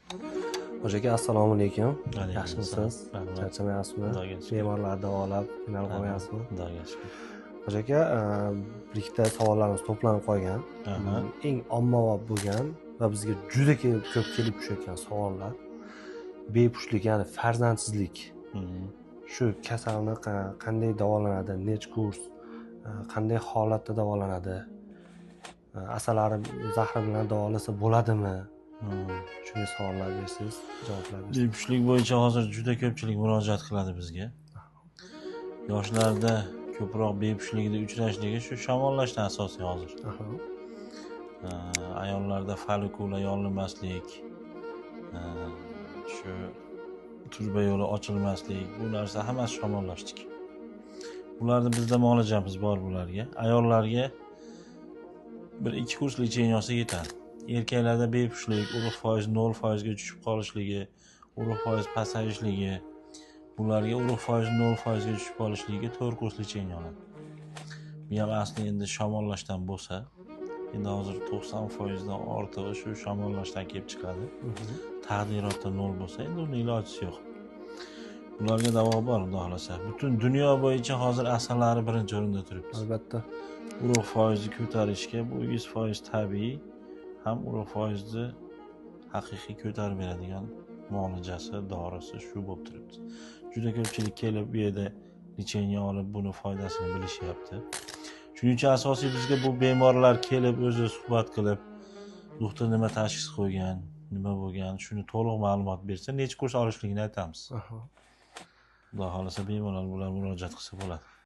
Xo'ja aka, assalomu alaykum. Alaykum Yaxshimisiz? assalom. Charchamayapsizmi? Xudoga shukr. Bemorlarni davolab, qiynalib qolmayapsizmi? Xudoga shukr. Xo'ja aka, bir ikkita savollarimiz to'planib qolgan. Eng ommabop bo'lgan va bizga juda ko'p kelib tushayotgan savollar. Bepushtlik, ya'ni farzandsizlik. Shu kasalni qanday davolanadi, necha kurs, qanday holatda davolanadi? Asalari zahri bilan davolasa bo'ladimi? Shunday savollar bersangiz, javoblar bersangiz. Bepushtlik bo'yicha hozir juda ko'pchilik murojaat qiladi bizga. Yoshlarda ko'proq bepushtlikda uchrashligi shu shamollashdan asosiy hozir. Ayollarda follikula yorilmaslik, shu turba yo'li ochilmaslik, bu narsa hammasi shamollashdik. Bularni bizda muolajamiz bor bularga. Ayollarga 1-2 kurs lecheniya olsa yetadi. Erkaklarda bepushtlik, urug' foizi 0% ga tushib qolishligi, urug' foizi pasayishligi, bularga urug' foizi 0% ga tushib qolishligiga 4 kurs lecheniya oladi. Bu ham asli endi shamollashdan bo'lsa, endi hozir 90% dan ortig'i shu shamollashdan kelib chiqadi. Taqdirotda 0 bo'lsa, endi uni ilojisi yo'q. Bularga davo bor, xudo xolasa. Butun dunyo bo'yicha hozir asalari birinchi o'rinda turibdi. Albatta. Urug' foizni ko'tarishga bu 100% tabiiy ham urug' foizni haqiqiy ko'tarib beradigan muolajasi, dorisi shu bo'lib turibdi. Juda ko'pchilik kelib bu yerda lecheniya olib, buni foydasini bilishyapti. Shuning uchun asosiy bizga bu bemorlar kelib, o'zi suhbat qilib, doktor nima tashxis qo'ygan, nima bo'lgan, shuni to'liq ma'lumot bersa, necha kurs olishligini aytamiz. Xudo xolasa bemalol bular murojaat qilsa bo'ladi.